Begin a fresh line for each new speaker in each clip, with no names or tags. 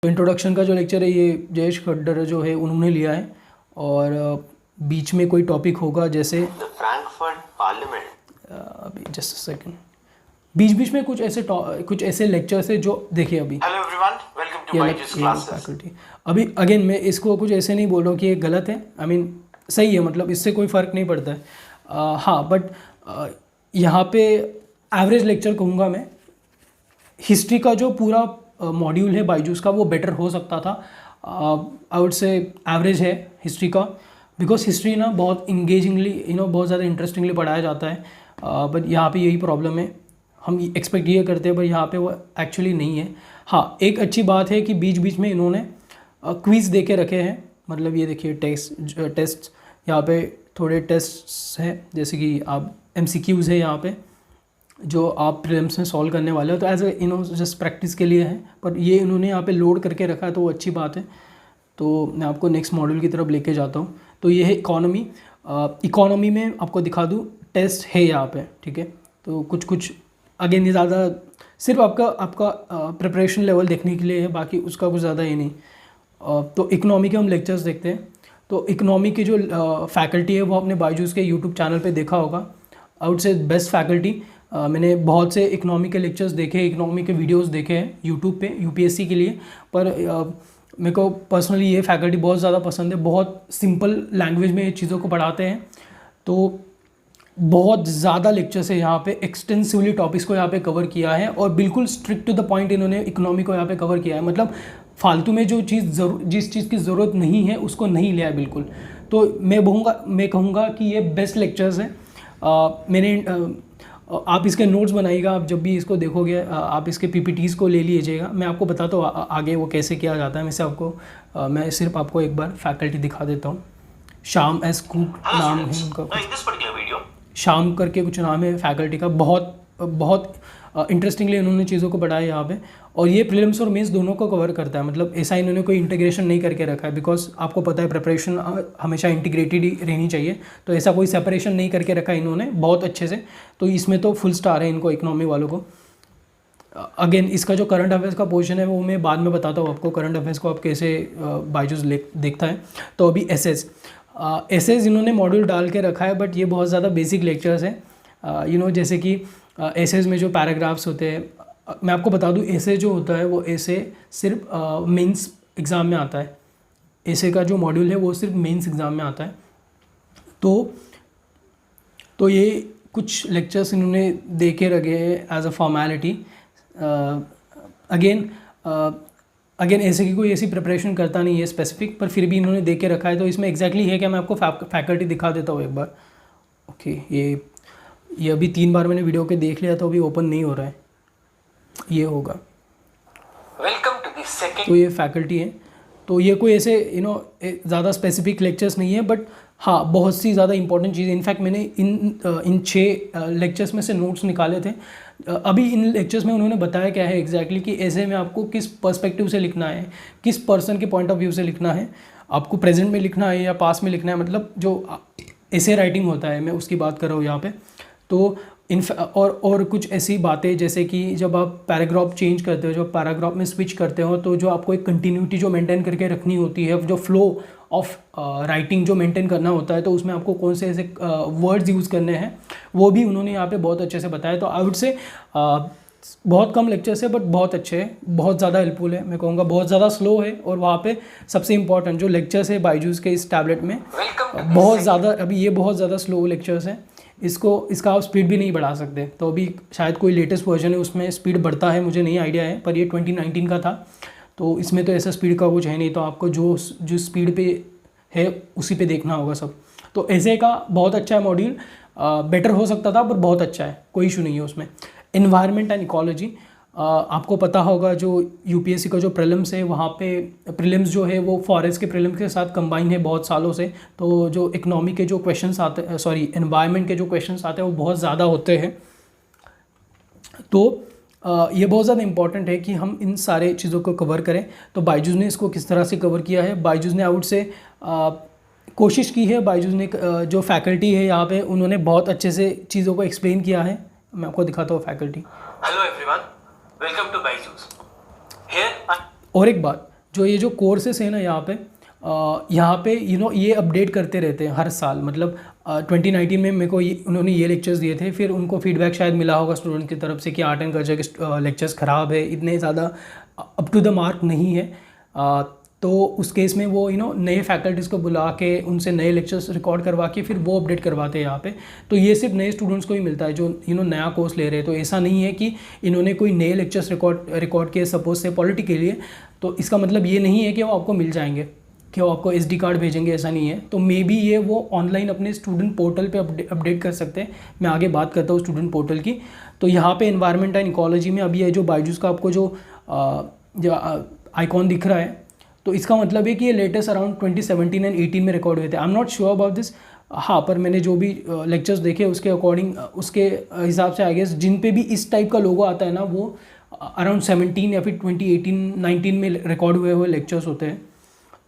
Introduction का जो lecture है ये जयेश खड्डर जो है उन्होंने लिया है और बीच में कोई टॉपिक होगा जैसे
फ्रैंकफर्ट पार्लियामेंट।
अभी जस्ट सेकंड, बीच बीच में कुछ ऐसे लेक्चर्स है जो देखिए अभी
hello everyone, welcome to Byju's classes.
Faculty अभी अगेन मैं इसको कुछ ऐसे नहीं बोल रहा हूँ कि ये गलत है, आई मीन सही है, मतलब इससे कोई फ़र्क नहीं पड़ता है। हाँ बट यहाँ पे एवरेज लेक्चर कहूँगा मैं। हिस्ट्री का जो पूरा मॉड्यूल है बायजूस का वो बेटर हो सकता था। आई वुड से एवरेज है हिस्ट्री का, बिकॉज हिस्ट्री ना बहुत इंगेजिंगली बहुत ज़्यादा इंटरेस्टिंगली पढ़ाया जाता है। बट यहाँ पे यही प्रॉब्लम है, हम एक्सपेक्ट ये करते हैं पर यहाँ पे वो एक्चुअली नहीं है। हाँ, एक अच्छी बात है कि बीच बीच में इन्होंने क्विज़ दे के रखे हैं, मतलब ये देखिए टेस्ट यहाँ पे थोड़े टेस्ट हैं, जैसे कि आप MCQs है यहाँ पे जो आप प्रीलिम्स में सॉल्व करने वाले हो, तो एज ए जस्ट प्रैक्टिस के लिए है, पर ये इन्होंने यहाँ पे लोड करके रखा है तो वो अच्छी बात है। तो मैं आपको नेक्स्ट मॉड्यूल की तरफ लेके जाता हूँ। तो ये है इकोनॉमी। इकोनॉमी में आपको दिखा दूँ टेस्ट है यहाँ पे, ठीक है। तो कुछ अगेन ये ज़्यादा सिर्फ आपका प्रिपरेशन लेवल देखने के लिए है, बाकी उसका कुछ ज़्यादा ही नहीं। तो इकोनॉमी के हम लेक्चर्स देखते हैं। तो इकोनॉमी की जो फैकल्टी है वो अपने बायजूस के यूट्यूब चैनल पे देखा होगा। आई वुड से बेस्ट फैकल्टी। मैंने बहुत से इकोनॉमी के लेक्चर्स देखे, इकोनॉमी के वीडियोस देखे हैं यूट्यूब पे UPSC के लिए, पर मेरे को पर्सनली ये फैकल्टी बहुत ज़्यादा पसंद है। बहुत सिंपल लैंग्वेज में ये चीज़ों को पढ़ाते हैं, तो बहुत ज़्यादा लेक्चर्स है यहाँ पे, एक्सटेंसिवली टॉपिक्स को यहाँ पे कवर किया है और बिल्कुल स्ट्रिक्ट टू द पॉइंट इन्होंने इकोनॉमी को यहाँ पे कवर किया है। मतलब फालतू में जो जिस चीज़ की ज़रूरत नहीं है उसको नहीं लिया है बिल्कुल। तो मैं कहूँगा कि ये बेस्ट लेक्चर्स हैं। आप इसके नोट्स बनाइएगा, आप जब भी इसको देखोगे आप इसके PPTs को ले लीजिएगा। मैं आपको बताता हूँ आगे वो कैसे किया जाता है। मैं सिर्फ आपको एक बार फैकल्टी दिखा देता हूँ। शाम एस कूक नाम है उनका, शाम करके कुछ नाम है फैकल्टी का। बहुत इंटरेस्टिंगली इन्होंने चीज़ों को पढ़ाया यहाँ पे, और ये प्रीलिम्स और मेंस दोनों को कवर करता है। मतलब ऐसा इन्होंने कोई इंटीग्रेशन नहीं करके रखा है, बिकॉज आपको पता है प्रिपरेशन हमेशा इंटीग्रेटेड ही रहनी चाहिए, तो ऐसा कोई सेपरेशन नहीं करके रखा है इन्होंने बहुत अच्छे से। तो इसमें तो फुल स्टार है इनको, इकोनॉमी वालों को। अगेन इसका जो करंट अफेयर्स का पोर्शन है वो मैं बाद में बताता हूँ आपको, करंट अफेयर्स को आप कैसे बायजूस देखता है। तो अभी एसेज इन्होंने मॉड्यूल डाल के रखा है, बट ये बहुत ज़्यादा बेसिक लेक्चर्स हैं। जैसे कि एसेज में जो पैराग्राफ्स होते हैं, मैं आपको बता दूं एसे जो होता है वो एसे सिर्फ मेंस एग्ज़ाम में आता है। एसे का जो मॉड्यूल है वो सिर्फ मेंस एग्ज़ाम में आता है। तो ये कुछ लेक्चर्स इन्होंने दे के रखे हैं एज अ फॉर्मेलिटी। अगेन ऐसे की कोई ऐसी प्रिपरेशन करता नहीं है स्पेसिफिक, पर फिर भी इन्होंने दे के रखा है। तो इसमें एग्जैक्टली है क्या, मैं आपको फैकल्टी दिखा देता हूँ एक बार। ओके, ये अभी 3 बार मैंने वीडियो के देख लिया तो अभी ओपन नहीं हो रहा है, ये होगा।
Welcome to the second.
तो ये फैकल्टी है। तो ये कोई ऐसे ज़्यादा स्पेसिफिक लेक्चर्स नहीं है, बट हाँ बहुत सी ज़्यादा इंपॉर्टेंट चीज़ें। इनफैक्ट मैंने इन 6 लेक्चर्स में से नोट्स निकाले थे। अभी इन लेक्चर्स में उन्होंने बताया क्या है एग्जैक्टली कि ऐसे में आपको किस पर्सपेक्टिव से लिखना है, किस पर्सन के पॉइंट ऑफ व्यू से लिखना है, आपको प्रेजेंट में लिखना है या पास्ट में लिखना है। मतलब जो ऐसे राइटिंग होता है, मैं उसकी बात कर रहा हूँ यहाँ पे। तो और कुछ ऐसी बातें जैसे कि जब आप पैराग्राफ चेंज करते हो, जब पैराग्राफ में स्विच करते हो, तो जो आपको एक कंटिन्यूटी जो मेंटेन करके रखनी होती है, जो फ्लो ऑफ राइटिंग जो मेंटेन करना होता है, तो उसमें आपको कौन से ऐसे वर्ड्स यूज़ करने हैं वो भी उन्होंने यहाँ पे बहुत अच्छे से बताया। तो आई वुड से बहुत कम लेक्चर्स है बट बहुत अच्छे हैं, बहुत ज़्यादा हेल्पफुल है। मैं कहूँगा बहुत ज़्यादा स्लो है, और वहाँ पे सबसे इंपॉर्टेंट जो लेक्चर्स है बायजूस के इस टैबलेट में बहुत ज़्यादा, अभी ये बहुत ज़्यादा स्लो लेक्चर्स हैं। इसका आप स्पीड भी नहीं बढ़ा सकते। तो अभी शायद कोई लेटेस्ट वर्जन है उसमें स्पीड बढ़ता है, मुझे नहीं आइडिया है, पर ये 2019 का था, तो इसमें तो ऐसा स्पीड का कुछ है नहीं। तो आपको जो स्पीड पे है उसी पे देखना होगा सब। तो ऐसे का बहुत अच्छा है मॉड्यूल, बेटर हो सकता था पर बहुत अच्छा है, कोई इशू नहीं है उसमें। एनवायरनमेंट एंड इकोलॉजी, आपको पता होगा जो UPSC का जो प्रीलिम्स है, वहाँ पे प्रीलिम्स जो है वो फॉरेस्ट के प्रीलिम्स के साथ कंबाइन है बहुत सालों से। तो जो इकोनॉमी के जो क्वेश्चंस आते हैं, एनवायरनमेंट के जो क्वेश्चंस आते हैं वो बहुत ज़्यादा होते हैं। तो ये बहुत ज़्यादा इंपॉर्टेंट है कि हम इन सारे चीज़ों को कवर करें। तो बायजूस ने इसको किस तरह से कवर किया है, बायजूस ने आउट से कोशिश की है। बायजूस ने जो फैकल्टी है यहाँ पे, उन्होंने बहुत अच्छे से चीज़ों को एक्सप्लेन किया है। मैं आपको दिखाता हूँ faculty.
Hello everyone, welcome to Byju's.
और एक बात, जो ये जो कोर्सेस है ना यहाँ पे ये अपडेट करते रहते हैं हर साल। मतलब 2019 में मेरे को उन्होंने ये लेक्चर्स दिए थे, फिर उनको फीडबैक शायद मिला होगा स्टूडेंट की तरफ से कि आर्ट एंड कल्चर के लेक्चर्स ख़राब है, इतने ज़्यादा अप टू द मार्क नहीं है। तो उस केस में वो नए फैकल्टीज़ को बुला के उनसे नए लेक्चर्स रिकॉर्ड करवा के फिर वो अपडेट करवाते हैं यहाँ पे। तो ये सिर्फ नए स्टूडेंट्स को ही मिलता है जो नया कोर्स ले रहे हैं। तो ऐसा नहीं है कि इन्होंने कोई नए लेक्चर्स रिकॉर्ड किए सपोज से पॉलिटी के लिए, तो इसका मतलब ये नहीं है कि वो आपको मिल जाएंगे, कि वो आपको SD कार्ड भेजेंगे, ऐसा नहीं है। तो मे बी ये वो ऑनलाइन अपने स्टूडेंट पोर्टल पे अपडेट कर सकते हैं। मैं आगे बात करता हूँ स्टूडेंट पोर्टल की। तो यहाँ पे एनवायरनमेंट एंड इकोलॉजी में अभी ये जो बायजूस का आपको जो आइकॉन दिख रहा है, तो इसका मतलब है कि ये लेटेस्ट अराउंड 2017 एंड 18 में रिकॉर्ड हुए थे। I am not sure about this. हाँ, पर मैंने जो भी लेक्चर्स देखे उसके अकॉर्डिंग, उसके हिसाब से आई गेस जिन पे भी इस टाइप का लोगो आता है ना, वो अराउंड 17 या फिर 2018-19 में रिकॉर्ड हुए लेक्चर्स होते हैं।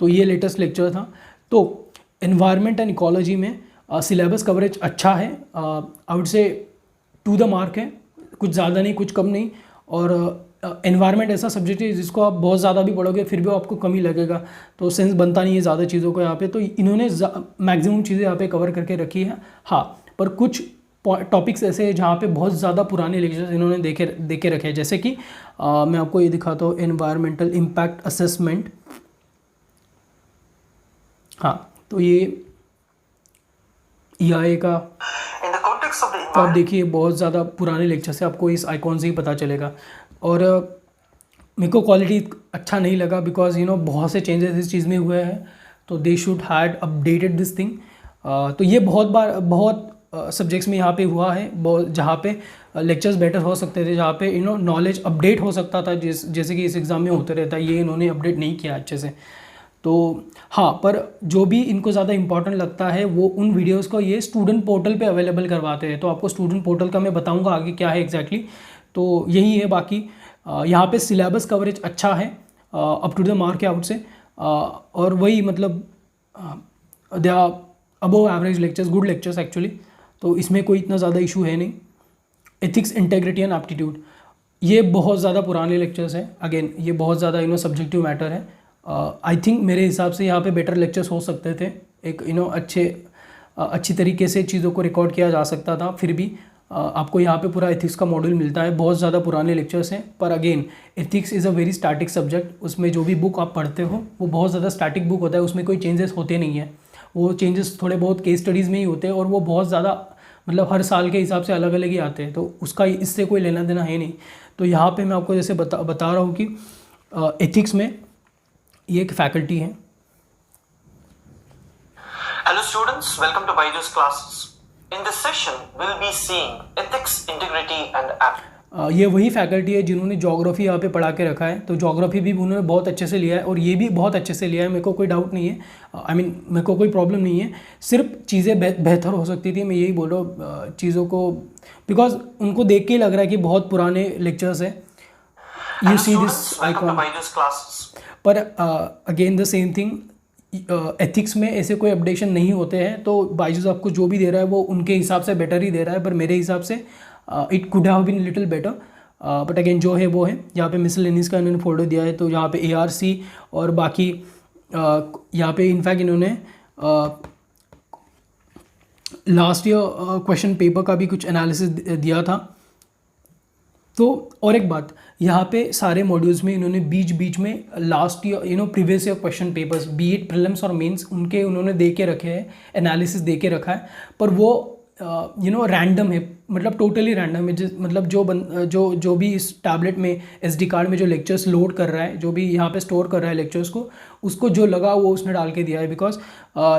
तो ये लेटेस्ट लेक्चर था। तो एनवायरनमेंट एंड इकोलॉजी में सिलेबस कवरेज अच्छा है, I would say to the mark है, कुछ ज़्यादा नहीं कुछ कम नहीं। और एनवायरनमेंट ऐसा सब्जेक्ट है जिसको आप बहुत ज़्यादा भी पढ़ोगे फिर भी आपको कम ही लगेगा, तो सेंस बनता नहीं है ज़्यादा चीज़ों को यहाँ पे। तो इन्होंने मैक्सिमम चीज़ें यहाँ पे कवर करके रखी है। हाँ, पर कुछ टॉपिक्स ऐसे हैं जहाँ पे बहुत ज़्यादा पुराने लेक्चर्स इन्होंने देखे रखे हैं। जैसे कि मैं आपको ये दिखाता हूँ, एनवायरमेंटल इम्पैक्ट असेसमेंट। हाँ, तो ये EIA का, तो आप देखिए बहुत ज़्यादा पुराने लेक्चर से आपको इस आइकॉन से ही पता चलेगा। और मेरे को क्वालिटी अच्छा नहीं लगा बिकॉज बहुत से चेंजेस इस चीज़ में हुए हैं, तो they should had updated this thing. तो ये बहुत सब्जेक्ट्स में यहाँ पे हुआ है, जहाँ पे लेक्चर्स बेटर हो सकते थे, जहाँ पे नॉलेज अपडेट हो सकता था, जैसे कि इस एग्ज़ाम में होते रहता है। ये इन्होंने अपडेट नहीं किया अच्छे से। तो हाँ, पर जो भी इनको ज़्यादा इंपॉर्टेंट लगता है वो उन वीडियोस को ये स्टूडेंट पोर्टल पे अवेलेबल करवाते हैं। तो आपको स्टूडेंट पोर्टल का मैं बताऊंगा आगे क्या है एग्जैक्टली। तो यही है। बाकी यहाँ पे सिलेबस कवरेज अच्छा है, अप टू द मार्क है आउट से, और वही मतलब they are above average lectures, good lectures actually. तो इसमें कोई इतना ज़्यादा इशू है नहीं। एथिक्स, इंटेग्रिटी एंड एप्टीट्यूड, ये बहुत ज़्यादा पुराने लेक्चर्स हैं। अगेन ये बहुत ज़्यादा सब्जेक्टिव मैटर है। आई थिंक मेरे हिसाब से यहाँ पे बेटर लेक्चर्स हो सकते थे, एक अच्छी तरीके से चीज़ों को रिकॉर्ड किया जा सकता था। फिर भी आपको यहाँ पे पूरा एथिक्स का मॉड्यूल मिलता है। बहुत ज़्यादा पुराने लेक्चर्स हैं, पर again ethics is a very static subject. उसमें जो भी बुक आप पढ़ते हो वो बहुत ज़्यादा स्टैटिक बुक होता है, उसमें कोई चेंजेस होते नहीं हैं। वो चेंजेस थोड़े बहुत केस स्टडीज़ में ही होते हैं, और वो बहुत ज़्यादा मतलब हर साल के हिसाब से अलग अलग ही आते हैं, तो उसका इससे कोई लेना देना है नहीं। तो यहाँ पे मैं आपको जैसे बता रहा हूँ कि एथिक्स में ये एक फैकल्टी है।
Hello students, welcome to Byju's classes. In this session, we'll be seeing ethics, integrity and
ये वही फैकल्टी है जिन्होंने ज्योग्राफी यहाँ पे पढ़ा के रखा है। तो ज्योग्राफी भी उन्होंने बहुत अच्छे से लिया है, और ये भी बहुत अच्छे से लिया है। मेरे को कोई डाउट नहीं है, मेरे को कोई प्रॉब्लम नहीं है। सिर्फ चीज़ें बेहतर हो सकती थी, मैं यही बोल रहा हूँ चीज़ों को, बिकॉज उनको देख के ही लग रहा है कि बहुत पुराने लेक्चर्स है। You see this icon. पर again the same thing, ethics में ऐसे कोई अपडेशन नहीं होते हैं। तो बायजूस आपको जो भी दे रहा है वो उनके हिसाब से बेटर ही दे रहा है, पर मेरे हिसाब से it could have been little better. But again जो है वो है। यहाँ पे मिसलेनियस का इन्होंने फोल्डर दिया है, तो यहाँ पे ARC और बाकी यहाँ पे इनफैक्ट इन्होंने लास्ट ईयर क्वेश्चन पेपर का भी कुछ एनालिसिस दिया था। तो और एक बात, यहाँ पे सारे मॉड्यूल्स में इन्होंने बीच में last year previous year question papers, B it prelims और मेंस, उनके उन्होंने दे के रखे हैं, एनालिसिस दे के रखा है। पर वो रैंडम है, मतलब टोटली रैंडम है। मतलब जो भी इस टैबलेट में SD कार्ड में जो लेक्चर्स लोड कर रहा है, जो भी यहाँ पे स्टोर कर रहा है लेक्चर्स को, उसको जो लगा वो उसने डाल के दिया है। बिकॉज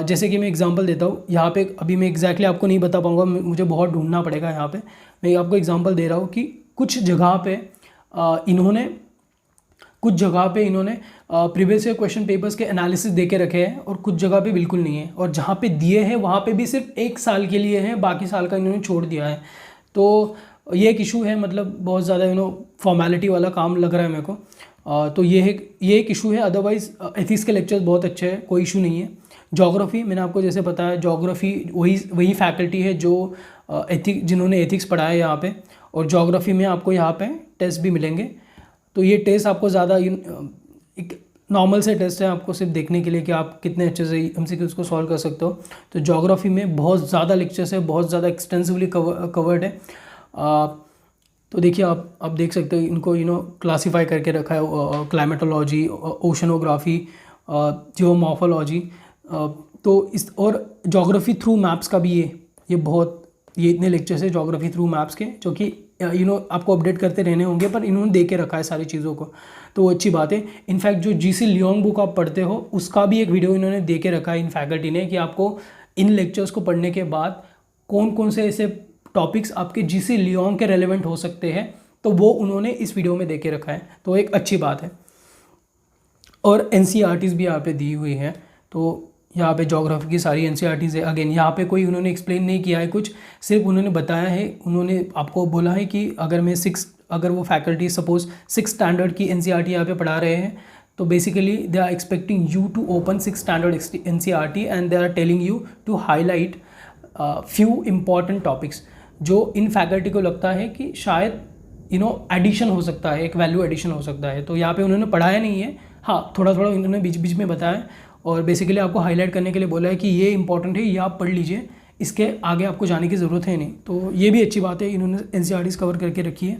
जैसे कि मैं एग्जांपल देता हूँ यहाँ पे, अभी मैं एग्जैक्टली आपको नहीं बता पाऊँगा, मुझे बहुत ढूंढना पड़ेगा। यहाँ पे मैं आपको एग्जांपल दे रहा हूँ कि कुछ जगह पे इन्होंने प्रीवियस ईयर क्वेश्चन पेपर्स के एनालिसिस दे के रखे हैं, और कुछ जगह पे बिल्कुल नहीं है, और जहाँ पे दिए हैं वहाँ पे भी सिर्फ 1 साल के लिए हैं, बाकी साल का इन्होंने छोड़ दिया है। तो ये एक इशू है, मतलब बहुत ज़्यादा फॉर्मेलिटी वाला काम लग रहा है मेरे को। तो ये एक इशू है। अदरवाइज़ एथिक्स के लेक्चर्स बहुत अच्छे हैं, कोई इशू नहीं है। ज्योग्राफी मैंने आपको जैसे बताया, ज्योग्राफी वही फैकल्टी है जो जिन्होंने एथिक्स पढ़ाया है यहाँ पे। और ज्योग्राफी में आपको यहाँ पे टेस्ट भी मिलेंगे। तो ये टेस्ट आपको ज़्यादा नॉर्मल से टेस्ट है आपको सिर्फ देखने के लिए कि आप कितने अच्छे से एमसीक्यूज़ को सॉल्व कर सकते हो। तो ज्योग्राफी में बहुत ज़्यादा लेक्चर्स है, बहुत ज़्यादा एक्सटेंसिवली कवर्ड है। तो देखिए आप देख सकते हो इनको क्लासीफाई करके रखा है, क्लाइमेटोलॉजी, ओशनोग्राफी, जियोमॉर्फोलॉजी। तो इस और ज्योग्राफी थ्रू मैप्स का भी ये इतने लेक्चर्स है ज्योग्राफी थ्रू मैप्स के, जो कि आपको अपडेट करते रहने होंगे, पर इन्होंने दे के रखा है सारी चीज़ों को, तो वो अच्छी बात है। इनफैक्ट जो जीसी लियोंग बुक आप पढ़ते हो उसका भी एक वीडियो इन्होंने दे के रखा है इन फैकल्टी ने, कि आपको इन लेक्चर्स को पढ़ने के बाद कौन कौन से ऐसे टॉपिक्स आपके जीसी लियोंग के रेलेवेंट हो सकते हैं, तो वो उन्होंने इस वीडियो में दे के रखा है, तो एक अच्छी बात है। और एनसीईआरटीज़ भी यहाँ पे दी हुई है, तो यहाँ पे ज्योग्राफी की सारी एनसीईआरटीज़ है। अगेन यहाँ पे कोई उन्होंने एक्सप्लेन नहीं किया है कुछ, सिर्फ उन्होंने बताया है, उन्होंने आपको बोला है कि अगर वो फैकल्टी सपोज 6 स्टैंडर्ड की एनसीईआरटी यहाँ पे पढ़ा रहे हैं, तो basically they are expecting you to open 6 standard NCERT and they are telling you to highlight few important topics, जो इन फैकल्टी को लगता है कि शायद एडिशन हो सकता है, एक वैल्यू एडिशन हो सकता है। तो यहाँ पे उन्होंने पढ़ाया नहीं है, हाँ थोड़ा थोड़ा उन्होंने बीच बीच में बताया, और बेसिकली आपको हाईलाइट करने के लिए बोला है कि ये इंपॉर्टेंट है, ये आप पढ़ लीजिए, इसके आगे आपको जाने की ज़रूरत है नहीं। तो ये भी अच्छी बात है, इन्होंने एनसीईआरटीज़ कवर करके रखी है।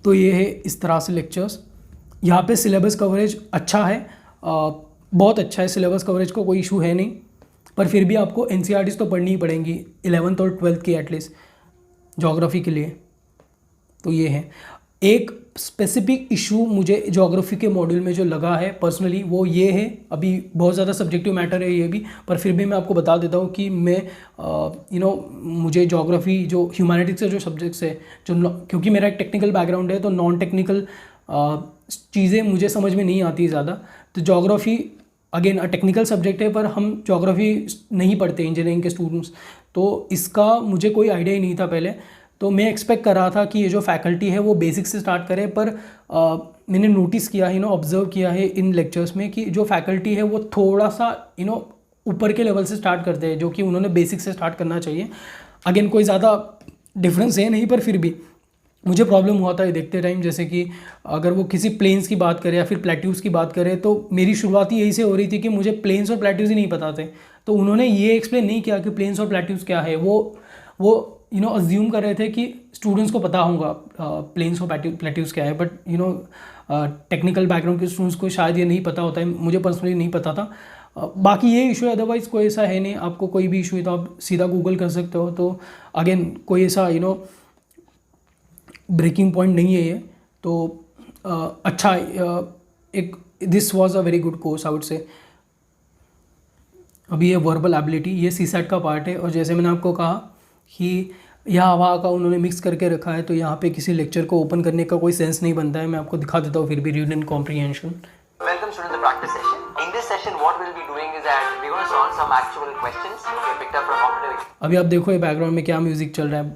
तो ये है इस तरह से लेक्चर्स। यहाँ पे सिलेबस कवरेज अच्छा है, बहुत अच्छा है, सिलेबस कवरेज को कोई इशू है नहीं, पर फिर भी आपको एनसीईआरटीज़ तो पढ़नी ही पड़ेंगी 11th और 12th की एटलीस्ट ज्योग्राफी के लिए। तो ये है एक स्पेसिफिक इशू मुझे ज्योग्राफी के मॉड्यूल में जो लगा है पर्सनली, वो ये है, अभी बहुत ज़्यादा सब्जेक्टिव मैटर है ये भी, पर फिर भी मैं आपको बता देता हूँ कि मैं मुझे ज्योग्राफी जो ह्यूमैनिटीज़ से जो सब्जेक्ट्स है, क्योंकि मेरा एक टेक्निकल बैकग्राउंड है, तो नॉन टेक्निकल चीज़ें मुझे समझ में नहीं आती ज़्यादा। तो ज्योग्राफी अगेन टेक्निकल सब्जेक्ट है, पर हम ज्योग्राफी नहीं पढ़ते इंजीनियरिंग के स्टूडेंट्स, तो इसका मुझे कोई आइडिया ही नहीं था पहले। तो मैं एक्सपेक्ट कर रहा था कि ये जो फैकल्टी है वो बेसिक से स्टार्ट करे, पर मैंने नोटिस किया है, ऑब्जर्व किया है इन लेक्चर्स में कि जो फैकल्टी है वो थोड़ा सा ऊपर के लेवल से स्टार्ट करते हैं, जो कि उन्होंने बेसिक से स्टार्ट करना चाहिए। अगेन कोई ज़्यादा डिफरेंस है नहीं, पर फिर भी मुझे प्रॉब्लम हुआ था ये देखते टाइम, जैसे कि अगर वो किसी प्लेन्स की बात करे या फिर प्लेट्यूज़ की बात करे, तो मेरी शुरुआत ही यही से हो रही थी कि मुझे प्लेन्स और प्लेट्यूज़ ही नहीं पता थे। तो उन्होंने ये एक्सप्लेन नहीं किया कि प्लेन्स और प्लेट्यूज़ क्या है, वो अज्यूम कर रहे थे कि स्टूडेंट्स को पता होगा प्लेन्स और प्लेट्यूज़ क्या है, बट टेक्निकल बैकग्राउंड के स्टूडेंट्स को शायद ये नहीं पता होता है, मुझे पर्सनली नहीं पता था। बाकी ये इशू है, अदरवाइज़ कोई ऐसा है नहीं। आपको कोई भी इशू है तो आप सीधा गूगल कर सकते हो, तो अगेन कोई ऐसा ब्रेकिंग पॉइंट नहीं है ये। तो अच्छा, एक this was a very good course I would से। अभी ये वर्बल एबिलिटी, ये सीसेट का पार्ट है, और जैसे मैंने आपको कहा कि यहाँ वहाँ का उन्होंने मिक्स करके रखा है, तो यहाँ पे किसी लेक्चर को ओपन करने का कोई सेंस नहीं बनता है। मैं आपको दिखा देता हूँ फिर भी read and comprehension.
Welcome students to the practice session. In this session, what we'll be doing is that we're going to solve some actual questions okay, picked up from competitive.
अभी आप देखो ये बैकग्राउंड में क्या music चल रहा है।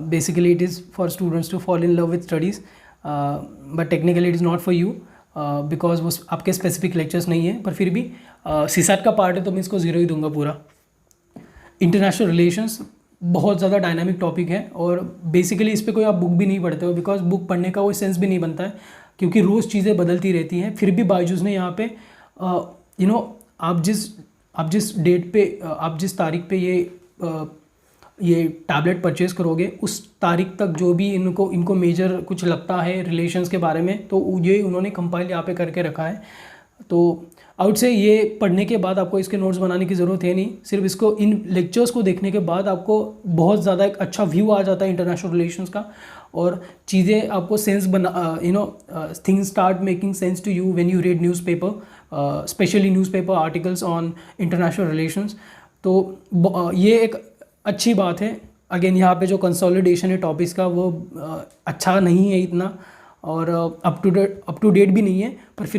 Basically it is for students to fall in love with studies, but technically it is not for you, because वो आपके स्पेसिफिक लेक्चर्स नहीं है, पर फिर भी सीसेट का पार्ट है तो मैं इसको 0 ही दूंगा पूरा। इंटरनेशनल रिलेशंस बहुत ज़्यादा डायनामिक टॉपिक है, और बेसिकली इस पर कोई आप बुक भी नहीं पढ़ते हो, बिकॉज बुक पढ़ने का कोई सेंस भी नहीं बनता है, क्योंकि रोज़ चीज़ें बदलती रहती हैं। फिर भी बायजूस ने यहाँ पे आप जिस डेट पे, आप जिस तारीख पे ये टैबलेट परचेज़ करोगे, उस तारीख तक जो भी इनको मेजर कुछ लगता है रिलेशंस के बारे में, तो ये उन्होंने कंपाइल यहाँ पे करके रखा है। तो आई वुड से ये पढ़ने के बाद आपको इसके नोट्स बनाने की ज़रूरत है नहीं, सिर्फ इसको इन लेक्चर्स को देखने के बाद आपको बहुत ज़्यादा एक अच्छा व्यू आ जाता है इंटरनेशनल रिलेशंस का, और चीज़ें आपको सेंस बना things start making sense to you when you read newspaper, specially newspaper articles on international relations. तो ये एक अच्छी बात है। अगेन यहाँ पे जो कंसोलिडेशन है टॉपिक्स का वो अच्छा नहीं है इतना, और अप टू डेट भी नहीं है, पर फिर